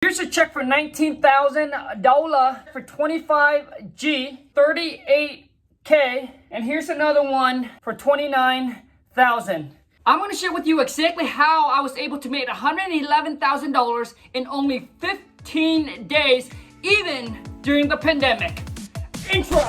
Here's a check for $19,000 for 25G, 38K, and here's another one for 29,000. I'm going to share with you exactly how I was able to make $111,000 in only 15 days, even during the pandemic. Intro!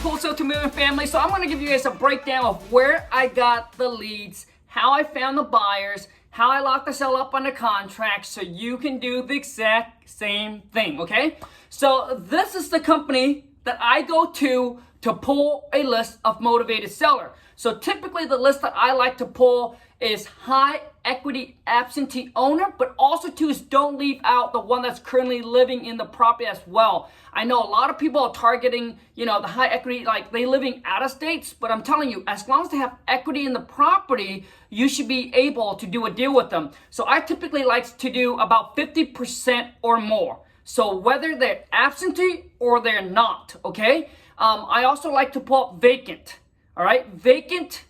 Wholesale to Million family. So I'm going to give you guys a breakdown of where I got the leads, how I found the buyers, how I locked the seller up on the contract, so you can do the exact same thing, okay? So this is the company that I go to pull a list of motivated seller. So typically the list that I like to pull is high equity absentee owner, but also too is don't leave out the one that's currently living in the property as well. I know a lot of people are targeting, the high equity, like they living out of states, but I'm telling you, as long as they have equity in the property, you should be able to do a deal with them. So I typically like to do about 50% or more. So whether they're absentee or they're not, okay? I also like to pull up vacant, all right? Vacant.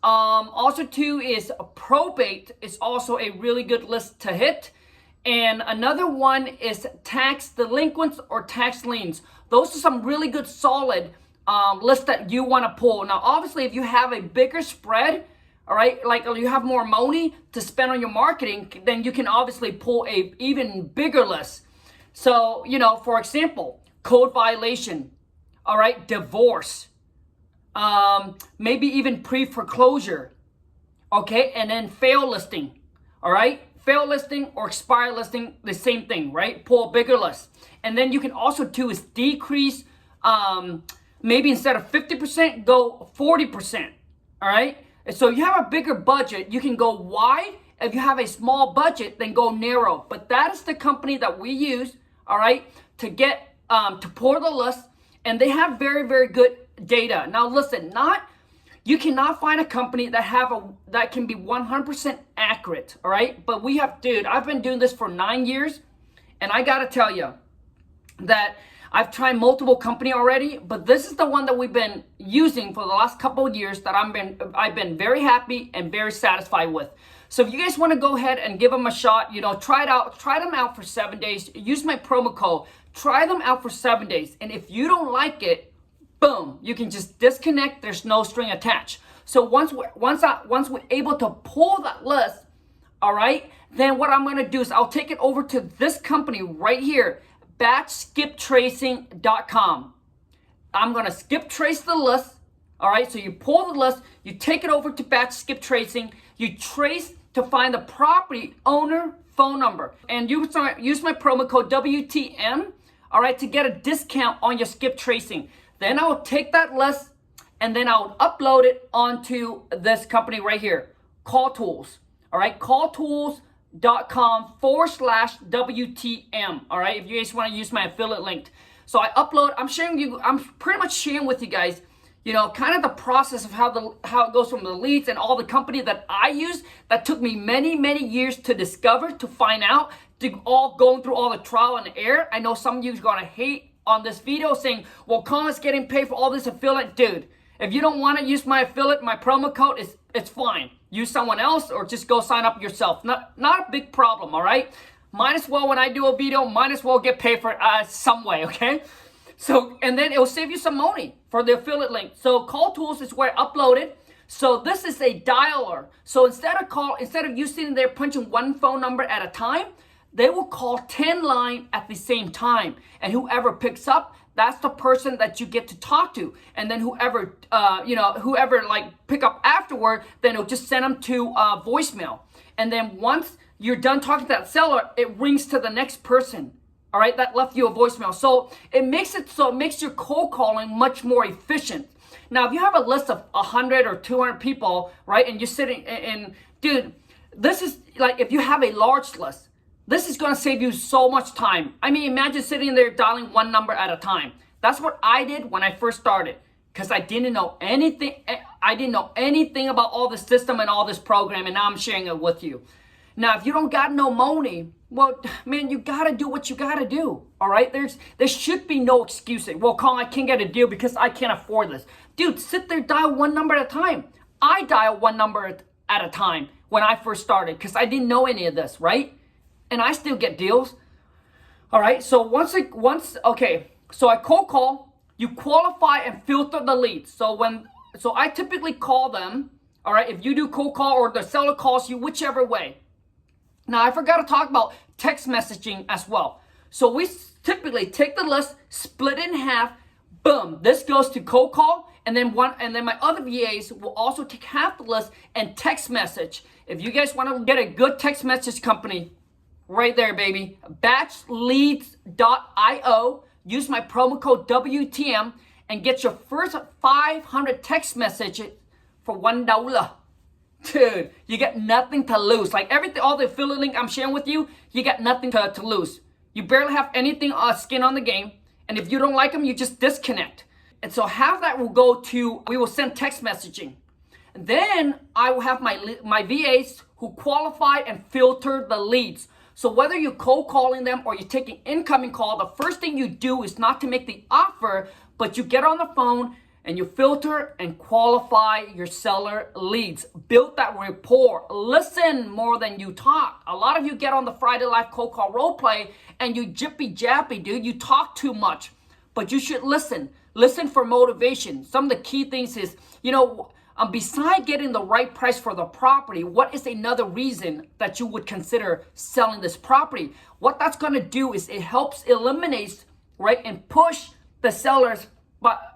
Also too is probate is also a really good list to hit. And another one is tax delinquents or tax liens. Those are some really good solid lists that you want to pull. Now, obviously, if you have a bigger spread, all right, like you have more money to spend on your marketing, then you can obviously pull a even bigger list. So, for example, code violation, all right, divorce, maybe even pre-foreclosure, okay, and then fail listing, all right? Fail listing or expire listing, the same thing, right? Pull a bigger list. And then you can also do is decrease, maybe instead of 50%, go 40%, all right? And so you have a bigger budget, you can go wide. If you have a small budget, then go narrow. But that is the company that we use, all right, to get, to pour the list. And they have very, very good data. Now listen, you cannot find a company that can be 100% accurate, all right? But we have, I've been doing this for 9 years, and I gotta tell you that I've tried multiple companies already, but this is the one that we've been using for the last couple of years that I've been very happy and very satisfied with. So if you guys want to go ahead and give them a shot, try them out for 7 days. Use my promo code. Try them out for 7 days, and if you don't like it, boom, you can just disconnect. There's no string attached. So once we're able to pull that list, all right, then what I'm going to do is I'll take it over to this company right here, batchskiptracing.com. I'm going to skip trace the list, all right? So you pull the list, you take it over to Batch Skip Tracing, you trace to find the property owner phone number, and use my promo code WTM, all right, to get a discount on your skip tracing. Then I will take that list and then I will upload it onto this company right here, Call Tools. All right, calltools.com/WTM. All right, if you guys want to use my affiliate link. So I upload, I'm pretty much sharing with you guys, kind of the process of how it goes from the leads and all the company that I use that took me many, many years to discover, to find out, to all going through all the trial and error. I know some of you are going to hate on this video saying, well, Colin's getting paid for all this affiliate. Dude, if you don't want to use my affiliate, my promo code, it's fine. Use someone else or just go sign up yourself. Not a big problem, all right? Might as well, when I do a video, might as well get paid for it some way, okay? So, and then it will save you some money for the affiliate link. So Call Tools is where I upload it. So this is a dialer. So instead of you sitting there punching one phone number at a time, they will call 10 lines at the same time. And whoever picks up, that's the person that you get to talk to. And then whoever pick up afterward, then it'll just send them to voicemail. And then once you're done talking to that seller, it rings to the next person. All right, that left you a voicemail. So it makes your cold calling much more efficient. Now, if you have a list of 100 or 200 people, right, and you're sitting and dude, this is like if you have a large list, this is going to save you so much time. I mean, imagine sitting there dialing one number at a time. That's what I did when I first started because I didn't know anything. I didn't know anything about all the system and all this program, and now I'm sharing it with you. Now, if you don't got no money, well, man, you got to do what you got to do, all right? There should be no excusing. Well, Khang, I can't get a deal because I can't afford this. Dude, sit there, dial one number at a time. I dial one number at a time when I first started because I didn't know any of this, right? And I still get deals. All right, so so I cold call, you qualify and filter the leads. So I typically call them, all right, if you do cold call or the seller calls you, whichever way. Now, I forgot to talk about text messaging as well. So we typically take the list, split it in half, boom, this goes to cold call, and then my other VAs will also take half the list and text message. If you guys want to get a good text message company, right there, baby, batchleads.io, use my promo code WTM and get your first 500 text messages for $1. Dude, you get nothing to lose. Like everything, all the affiliate link I'm sharing with you, you got nothing to lose. You barely have anything skin on the game. And if you don't like them, you just disconnect. And so half that will go to, we will send text messaging. And then I will have my VAs who qualify and filter the leads. So whether you're cold calling them or you're taking incoming call, the first thing you do is not to make the offer, but you get on the phone and you filter and qualify your seller leads. Build that rapport. Listen more than you talk. A lot of you get on the Friday Live cold call role play and you jippy jappy, dude. You talk too much, but you should listen. Listen for motivation. Some of the key things is, beside getting the right price for the property, what is another reason that you would consider selling this property? What that's going to do is it helps eliminate, right, and push the sellers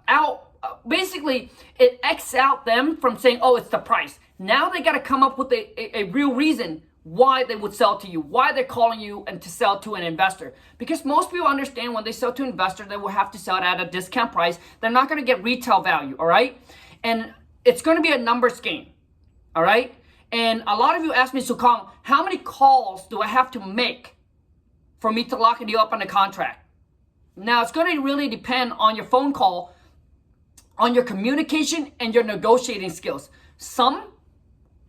out. Basically, it X out them from saying, oh, it's the price. Now they got to come up with a real reason why they would sell to you, why they're calling you and to sell to an investor. Because most people understand when they sell to an investor, they will have to sell it at a discount price. They're not going to get retail value, all right? And it's going to be a numbers game, all right? And a lot of you ask me, so Khang, how many calls do I have to make for me to lock a deal up on the contract? Now, it's going to really depend on your phone call, on your communication, and your negotiating skills. Some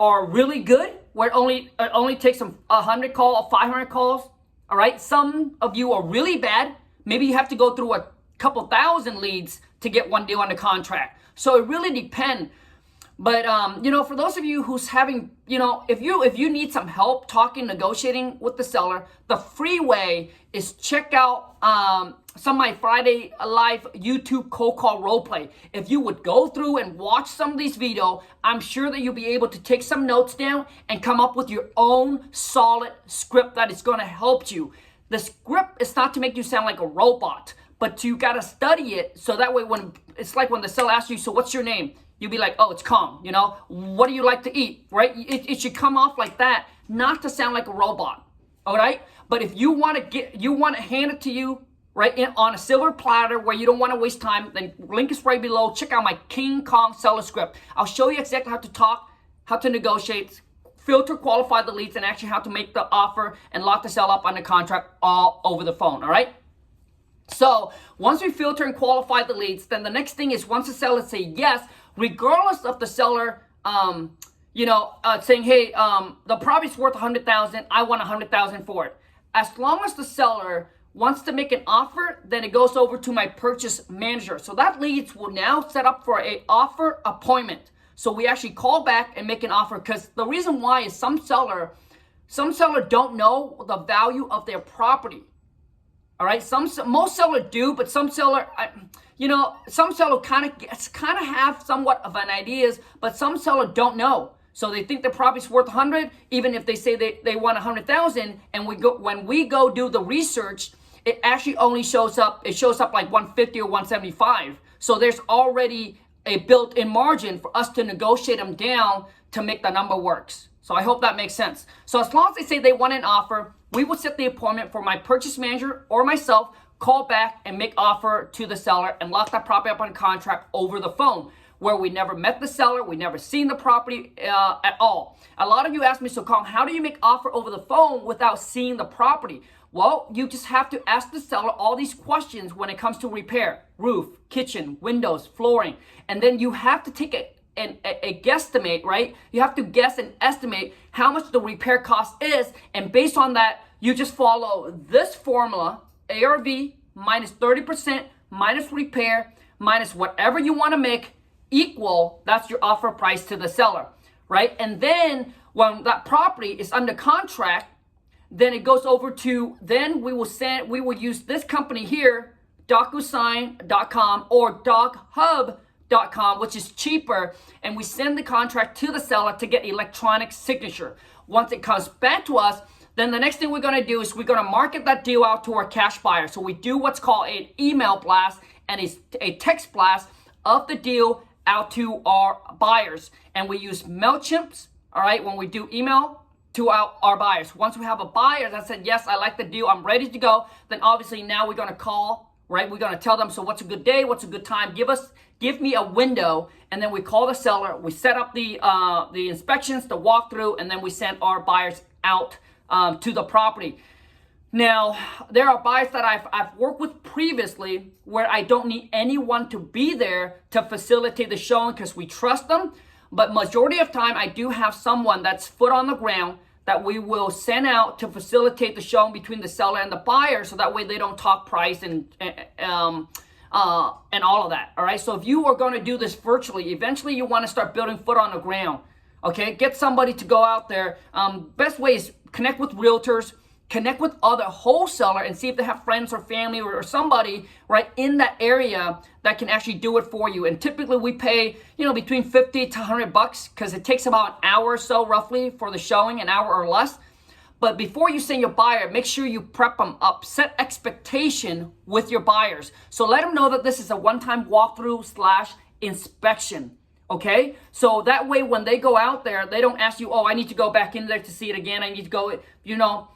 are really good, where it only takes them 100 calls or 500 calls, all right? Some of you are really bad. Maybe you have to go through a couple thousand leads to get one deal on the contract. So it really depends. But, for those of you who's having, if you need some help talking, negotiating with the seller, the free way is check out some of my Friday Live YouTube cold call role play. If you would go through and watch some of these videos, I'm sure that you'll be able to take some notes down and come up with your own solid script that is going to help you. The script is not to make you sound like a robot, but you got to study it so that way when it's like when the seller asks you, so what's your name? You'll be like, oh, it's Khang, what do you like to eat, right? It should come off like that, not to sound like a robot, all right? But if you want to hand it to you, right, on a silver platter where you don't want to waste time, then link is right below. Check out my King Khang Seller Script. I'll show you exactly how to talk, how to negotiate, filter, qualify the leads, and actually how to make the offer and lock the seller up on the contract all over the phone, all right? So once we filter and qualify the leads, then the next thing is once the seller say yes, regardless of the seller, saying, hey, the property's worth $100,000, I want $100,000 for it. As long as the seller wants to make an offer, then it goes over to my purchase manager. So that leads will now set up for an offer appointment. So we actually call back and make an offer, because the reason why is some seller don't know the value of their property. All right, most sellers do, but some seller, some seller kind of have somewhat of an ideas, but some seller don't know. So they think the property's worth 100, even if they say they want 100,000, and when we go do the research, it actually only shows up like 150 or 175. So there's already a built-in margin for us to negotiate them down to make the number works. So I hope that makes sense. So as long as they say they want an offer, we will set the appointment for my purchase manager or myself, call back and make offer to the seller and lock that property up on contract over the phone, where we never met the seller, we never seen the property at all. A lot of you ask me, so Khang, how do you make offer over the phone without seeing the property? Well, you just have to ask the seller all these questions when it comes to repair, roof, kitchen, windows, flooring, and then you have to take a guesstimate, right? You have to guess and estimate how much the repair cost is, and based on that, you just follow this formula: ARV minus 30% minus repair minus whatever you want to make equal, that's your offer price to the seller, right? And then when that property is under contract, then it goes over to, then we will use this company here, DocuSign.com or DocHub.com, which is cheaper, and we send the contract to the seller to get electronic signature. Once it comes back to us, then the next thing we're going to do is we're going to market that deal out to our cash buyer. So we do what's called an email blast and a text blast of the deal out to our buyers, and we use MailChimps, all right, when we do email to our buyers. Once we have a buyer that said, yes, I like the deal, I'm ready to go, then obviously now we're going to call, right? We're going to tell them, so what's a good day, what's a good time, give me a window, and then we call the seller, we set up the inspections, the walkthrough, and then we send our buyers out to the property. Now, there are buyers that I've worked with previously where I don't need anyone to be there to facilitate the showing because we trust them. But majority of time, I do have someone that's foot on the ground that we will send out to facilitate the showing between the seller and the buyer, so that way they don't talk price and all of that. All right. So if you are going to do this virtually, eventually you want to start building foot on the ground. Okay. Get somebody to go out there. Best way is connect with realtors. Connect with other wholesaler and see if they have friends or family or somebody right in that area that can actually do it for you. And typically we pay, between 50 to $100 because it takes about an hour or so roughly for the showing, an hour or less. But before you send your buyer, make sure you prep them up, set expectation with your buyers. So let them know that this is a one-time walkthrough / inspection. Okay, so that way when they go out there, they don't ask you, oh, I need to go back in there to see it again. I need to go,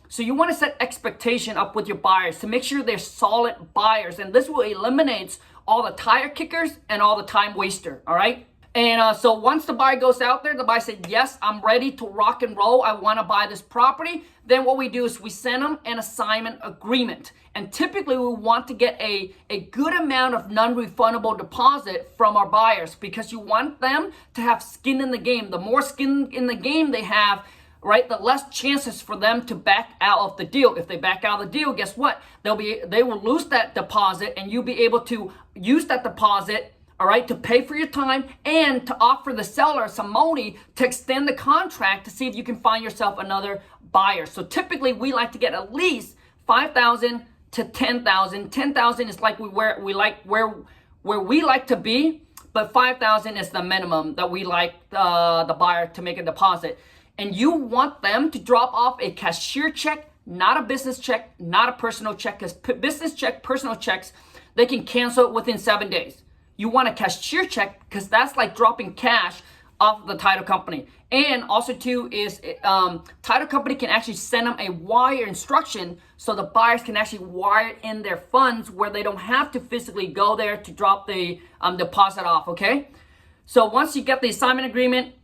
So you want to set expectation up with your buyers to make sure they're solid buyers. And this will eliminate all the tire kickers and all the time waster, all right? And so once the buyer goes out there, the buyer said, yes, I'm ready to rock and roll. I want to buy this property. Then what we do is we send them an assignment agreement. And typically we want to get a good amount of non-refundable deposit from our buyers because you want them to have skin in the game. The more skin in the game they have, right, the less chances for them to back out of the deal. If they back out of the deal, guess what? They will lose that deposit, and you'll be able to use that deposit, all right, to pay for your time and to offer the seller some money to extend the contract to see if you can find yourself another buyer. So typically we like to get at least $5,000 to $10,000. $10,000 is like where we like to be, but $5,000 is the minimum that we like the buyer to make a deposit. And you want them to drop off a cashier check, not a business check, not a personal check, because business check, personal checks, they can cancel it within 7 days. You want a cashier check because that's like dropping cash off the title company. And also too is title company can actually send them a wire instruction so the buyers can actually wire in their funds where they don't have to physically go there to drop the deposit off, okay? So once you get the assignment agreement,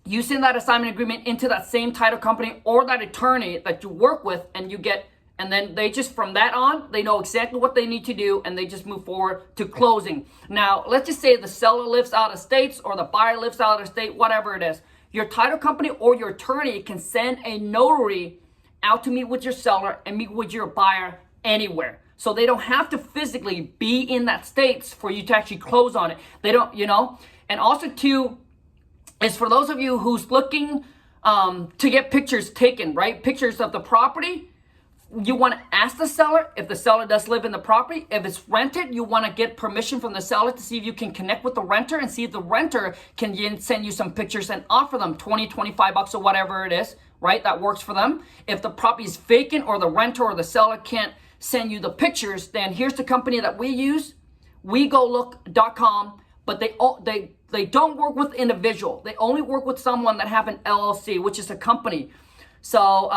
you send that assignment agreement into that same title company or that attorney that you work with, and then they just, from that on, they know exactly what they need to do, and they just move forward to closing. Now, let's just say the seller lives out of states or the buyer lives out of state, whatever it is. Your title company or your attorney can send a notary out to meet with your seller and meet with your buyer anywhere. So they don't have to physically be in that states for you to actually close on it. They don't, And also too, is for those of you who's looking to get pictures taken, right? Pictures of the property. You want to ask the seller if the seller does live in the property. If it's rented, you want to get permission from the seller to see if you can connect with the renter and see if the renter can send you some pictures and offer them $20, $25 or whatever it is, right? That works for them. If the property is vacant or the renter or the seller can't send you the pictures, then here's the company that we use, WeGoLook.com, but they don't work with individual. They only work with someone that have an LLC, which is a company. So,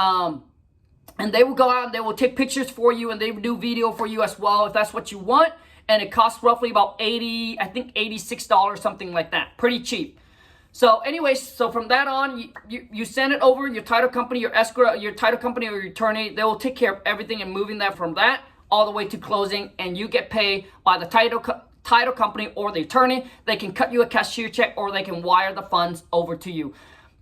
and they will go out and they will take pictures for you, and they will do video for you as well if that's what you want. And it costs roughly about $86, something like that. Pretty cheap. So anyways, so from that on, you send it over, your title company, your escrow, your title company or your attorney, they will take care of everything and moving that from that all the way to closing, and you get paid by the title title company or the attorney. They can cut you a cashier check or they can wire the funds over to you.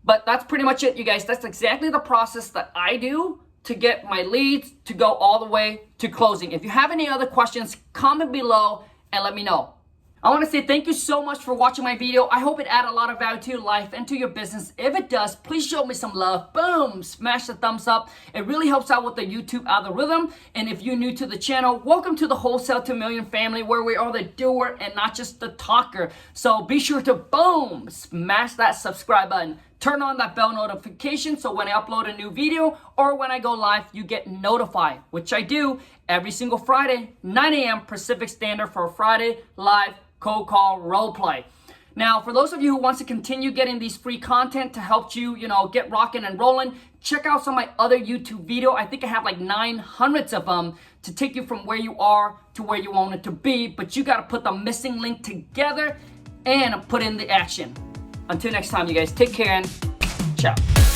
But that's pretty much it, you guys. That's exactly the process that I do to get my leads to go all the way to closing. If you have any other questions, comment below and let me know. I want to say thank you so much for watching my video. I hope it added a lot of value to your life and to your business. If it does, please show me some love. Boom! Smash the thumbs up. It really helps out with the YouTube algorithm. And if you're new to the channel, welcome to the Wholesale to Million family, where we are the doer and not just the talker. So be sure to, boom, smash that subscribe button. Turn on that bell notification so when I upload a new video or when I go live, you get notified, which I do every single Friday, 9 a.m. Pacific Standard for a Friday live cold call role play. Now, for those of you who wants to continue getting these free content to help you, get rocking and rolling, check out some of my other YouTube video. I think I have like 900 of them to take you from where you are to where you want it to be, but you got to put the missing link together and put in the action. Until next time, you guys, take care and ciao.